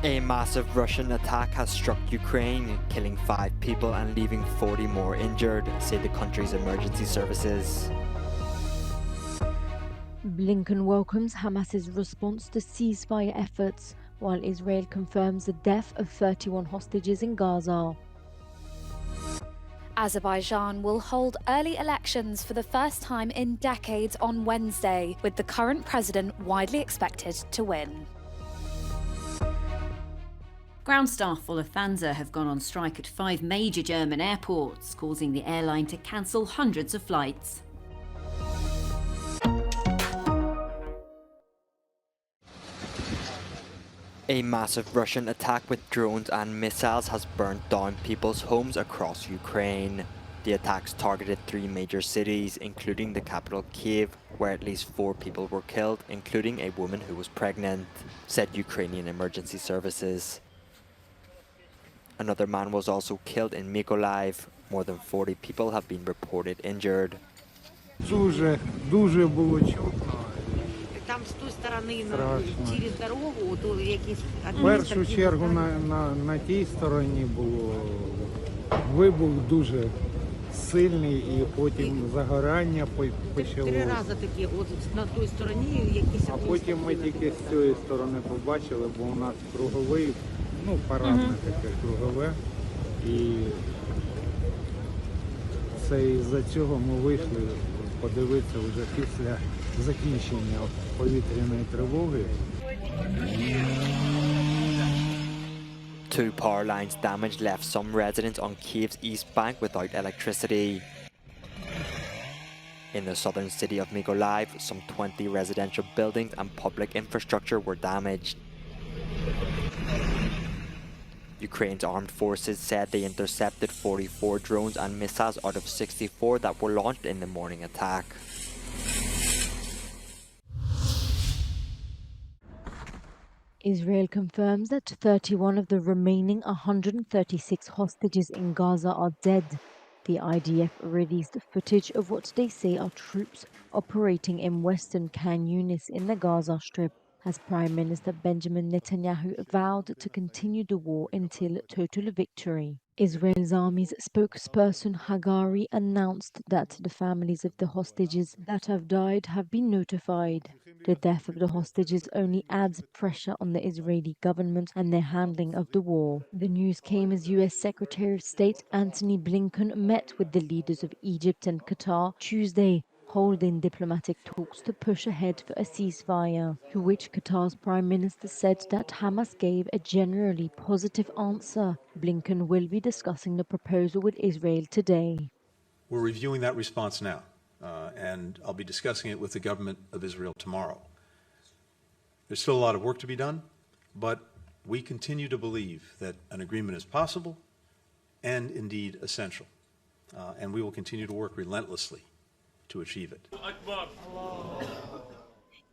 A massive Russian attack has struck Ukraine, killing 5 people and leaving 40 more injured, say the country's emergency services. Blinken welcomes Hamas's response to ceasefire efforts, while Israel confirms the death of 31 hostages in Gaza. Azerbaijan will hold early elections for the first time in decades on Wednesday, with the current president widely expected to win. Ground staff for Lufthansa have gone on strike at 5 major German airports, causing the airline to cancel hundreds of flights. A massive Russian attack with drones and missiles has burnt down people's homes across Ukraine. The attacks targeted 3 major cities, including the capital Kiev, where at least 4 people were killed, including a woman who was pregnant, said Ukrainian emergency services. Another man was also killed in Mykolaiv. More than 40 people have been reported injured. Дуже було чутно. Там з тої сторони через дорогу, то якісь В першу чергу на тій стороні було вибух дуже сильний і потім загорання почалося. 3 рази такі, от на той стороні якісь. А потім ми тільки з цієї сторони побачили, бо у нас круговий, парадне таке кругове. І це із-за цього ми вийшли подивитися вже після закінчення повітряної тривоги. 2 power lines damaged left some residents on Kiev's east bank without electricity. In the southern city of Mykolaiv, some 20 residential buildings and public infrastructure were damaged. Ukraine's armed forces said they intercepted 44 drones and missiles out of 64 that were launched in the morning attack. Israel confirms that 31 of the remaining 136 hostages in Gaza are dead. The IDF released footage of what they say are troops operating in western Khan Yunis in the Gaza Strip, as Prime Minister Benjamin Netanyahu vowed to continue the war until total victory. Israel's army's spokesperson Hagari announced that the families of the hostages that have died have been notified. The death of the hostages only adds pressure on the Israeli government and their handling of the war. The news came as US Secretary of State Antony Blinken met with the leaders of Egypt and Qatar Tuesday, holding diplomatic talks to push ahead for a ceasefire, to which Qatar's Prime Minister said that Hamas gave a generally positive answer. Blinken will be discussing the proposal with Israel today. We're reviewing that response now, and I'll be discussing it with the government of Israel tomorrow. There's still a lot of work to be done, but we continue to believe that an agreement is possible and indeed essential, and we will continue to work relentlessly to achieve it.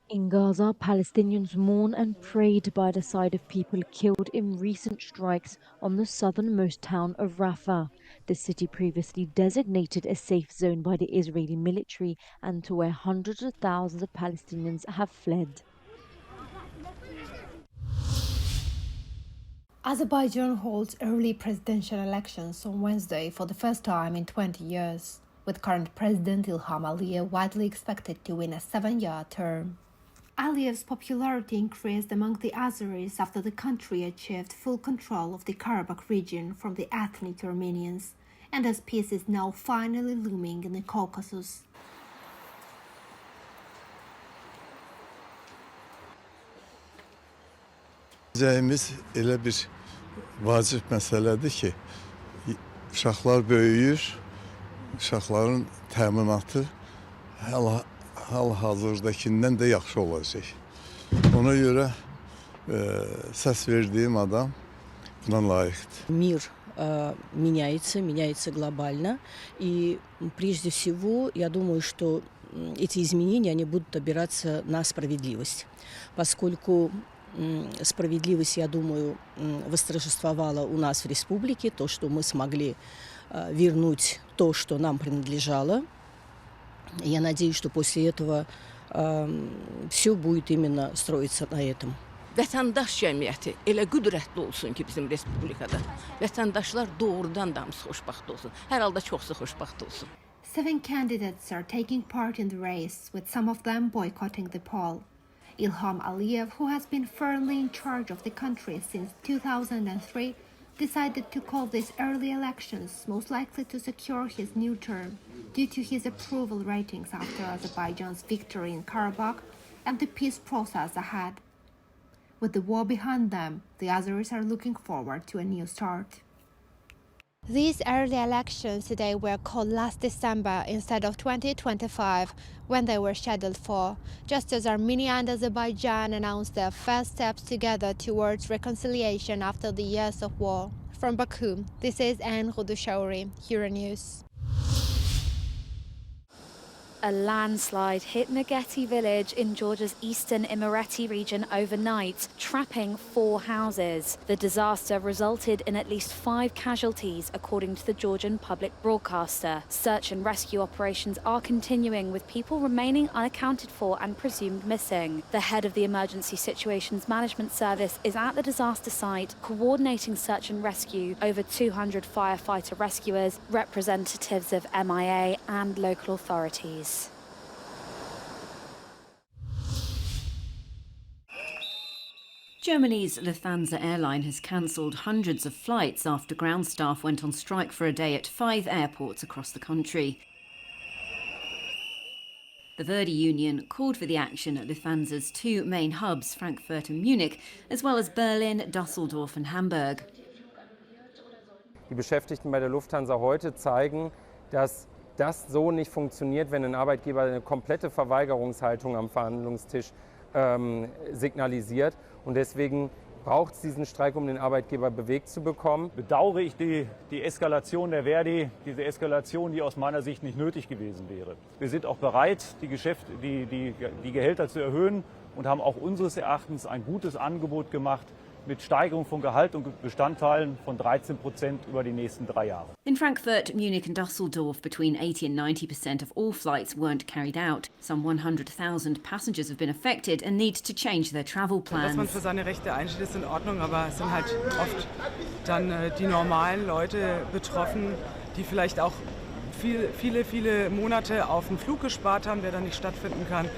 In Gaza, Palestinians mourn and prayed by the side of people killed in recent strikes on the southernmost town of Rafah, the city previously designated a safe zone by the Israeli military and to where hundreds of thousands of Palestinians have fled. Azerbaijan holds early presidential elections on Wednesday for the first time in 20 years, with current President Ilham Aliyev widely expected to win a 7-year term. Aliyev's popularity increased among the Azeris after the country achieved full control of the Karabakh region from the ethnic Armenians, and as peace is now finally looming in the Caucasus. Bizimiz elə bir vacib məsələdir ki, uşaqlar böyüyür, uşaqların təminatı hal-hazırdakindən də yaxşı olacaq. Ona görə səs verdiyim adam buna layiqdir. Мир меняется глобально, и прежде всего я думаю, что эти изменения они будут опираться на справедливость, поскольку справедливость, я думаю, восторжествовала у нас в республике, то, что мы смогли вернуть то, что нам принадлежало. Я надеюсь, что после этого все будет именно строиться на этом. vətəndaş cəmiyyəti elə qüdrətli olsun ki, bizim respublikada. Vətəndaşlar doğrudan da hamısı xoşbəxt olsun. Hər halda çoxsu xoşbəxt olsun. 7 candidates are taking part in the race, with some of them boycotting the poll. Ilham Aliyev, who has been firmly in charge of the country since 2003, decided to call these early elections most likely to secure his new term due to his approval ratings after Azerbaijan's victory in Karabakh and the peace process ahead. With the war behind them, the Azeris are looking forward to a new start. These early elections today were called last December instead of 2025, when they were scheduled for, just as Armenia and Azerbaijan announced their first steps together towards reconciliation after the years of war. From Baku, this is Anne Rodushauri, Euronews. A landslide hit Megeti village in Georgia's eastern Imereti region overnight, trapping 4 houses. The disaster resulted in at least 5 casualties, according to the Georgian public broadcaster. Search and rescue operations are continuing, with people remaining unaccounted for and presumed missing. The head of the Emergency Situations Management Service is at the disaster site, coordinating search and rescue. Over 200 firefighter rescuers, representatives of MIA and local authorities. Germany's Lufthansa airline has cancelled hundreds of flights after ground staff went on strike for a day at 5 airports across the country. The Verdi union called for the action at Lufthansa's 2 main hubs, Frankfurt and Munich, as well as Berlin, Düsseldorf and Hamburg. Die Beschäftigten bei der Lufthansa heute zeigen, dass das so nicht funktioniert, wenn ein Arbeitgeber eine komplette Verweigerungshaltung am Verhandlungstisch signalisiert. Und deswegen braucht es diesen Streik, um den Arbeitgeber bewegt zu bekommen. Bedauere ich die Eskalation der Verdi, diese Eskalation, die aus meiner Sicht nicht nötig gewesen wäre. Wir sind auch bereit, die Gehälter zu erhöhen und haben auch unseres Erachtens ein gutes Angebot gemacht mit Steigerung von Gehalt und Bestandteilen von 13% über die nächsten 3 Jahre. In Frankfurt, Munich and Düsseldorf, between 80 and 90% of all flights weren't carried out. Some 100,000 passengers have been affected and need to change their travel plans. Dass man für seine Rechte einsteht, ist in Ordnung, aber es sind halt oft dann die normalen Leute betroffen, die vielleicht auch viele Monate auf einen Flug gespart haben, der dann nicht stattfinden kann.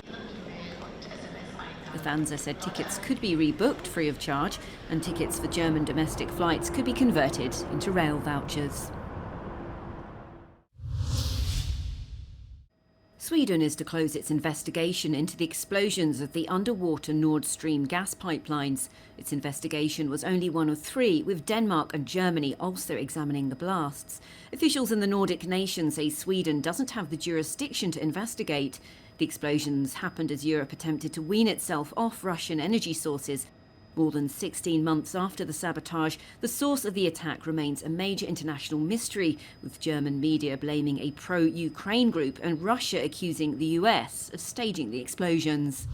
Lufthansa said tickets could be rebooked free of charge and tickets for German domestic flights could be converted into rail vouchers. Sweden is to close its investigation into the explosions of the underwater Nord Stream gas pipelines. Its investigation was only one of 3, with Denmark and Germany also examining the blasts. Officials in the Nordic nations say Sweden doesn't have the jurisdiction to investigate. The explosions happened as Europe attempted to wean itself off Russian energy sources. More than 16 months after the sabotage, the source of the attack remains a major international mystery, with German media blaming a pro-Ukraine group and Russia accusing the US of staging the explosions.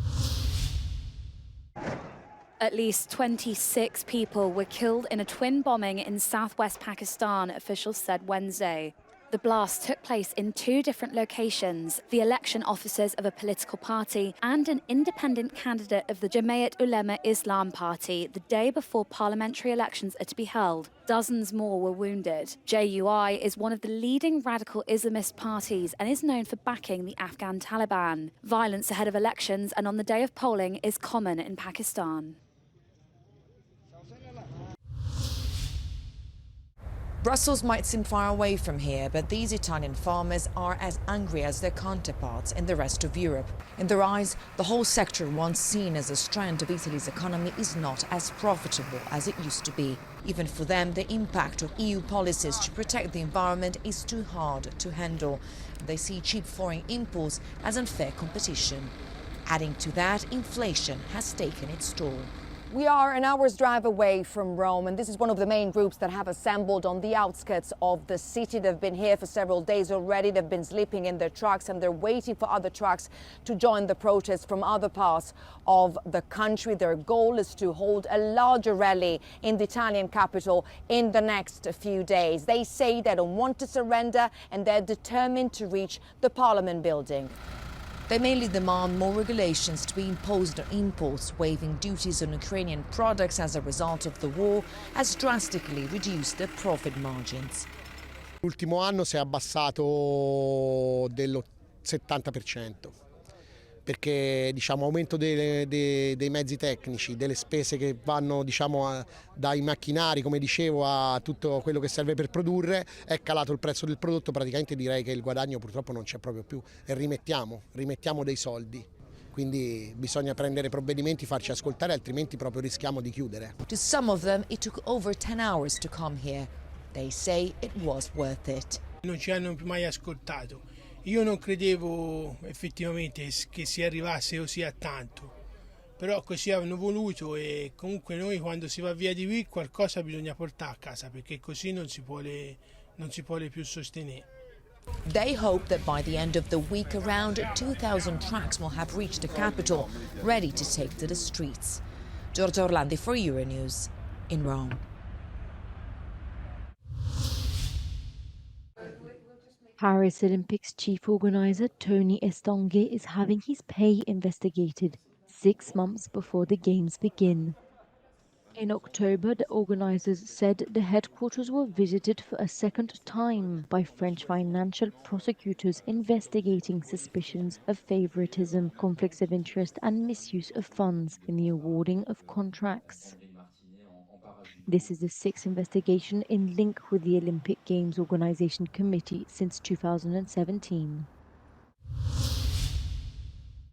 At least 26 people were killed in a twin bombing in southwest Pakistan, officials said Wednesday. The blast took place in 2 different locations, the election offices of a political party and an independent candidate of the Jamiat Ulema Islam party the day before parliamentary elections are to be held. Dozens more were wounded. JUI is one of the leading radical Islamist parties and is known for backing the Afghan Taliban. Violence ahead of elections and on the day of polling is common in Pakistan. Brussels might seem far away from here, but these Italian farmers are as angry as their counterparts in the rest of Europe. In their eyes, the whole sector, once seen as a strand of Italy's economy, is not as profitable as it used to be. Even for them, the impact of EU policies to protect the environment is too hard to handle. They see cheap foreign imports as unfair competition. Adding to that, inflation has taken its toll. We are an hour's drive away from Rome, and this is one of the main groups that have assembled on the outskirts of the city. They've been here for several days already. They've been sleeping in their trucks, and they're waiting for other trucks to join the protest from other parts of the country. Their goal is to hold a larger rally in the Italian capital in the next few days. They say they don't want to surrender, and they're determined to reach the Parliament building. They mainly demand more regulations to be imposed on imports. Waiving duties on Ukrainian products as a result of the war has drastically reduced their profit margins. L'ultimo anno si è abbassato dello 70%, perché aumento dei mezzi tecnici, delle spese che vanno dai macchinari, come dicevo, a tutto quello che serve per produrre, è calato il prezzo del prodotto, praticamente direi che il guadagno purtroppo non c'è proprio più e rimettiamo dei soldi. Quindi bisogna prendere provvedimenti, farci ascoltare, altrimenti proprio rischiamo di chiudere. To some of them it took over 10 hours to come here. They say it was worth it. Non ci hanno mai ascoltato. Io non credevo effettivamente che si arrivasse così a tanto, però così hanno voluto e comunque noi quando si va via di qui qualcosa bisogna portare a casa perché così non si può più sostenere. They hope that by the end of the week around 2,000 trucks will have reached the capital, ready to take to the streets. Giorgia Orlandi for Euronews in Rome. Paris Olympics chief organizer Tony Estanguet is having his pay investigated 6 months before the Games begin. In October, the organizers said the headquarters were visited for a second time by French financial prosecutors investigating suspicions of favoritism, conflicts of interest and misuse of funds in the awarding of contracts. This is the sixth investigation in link with the Olympic Games Organization Committee since 2017.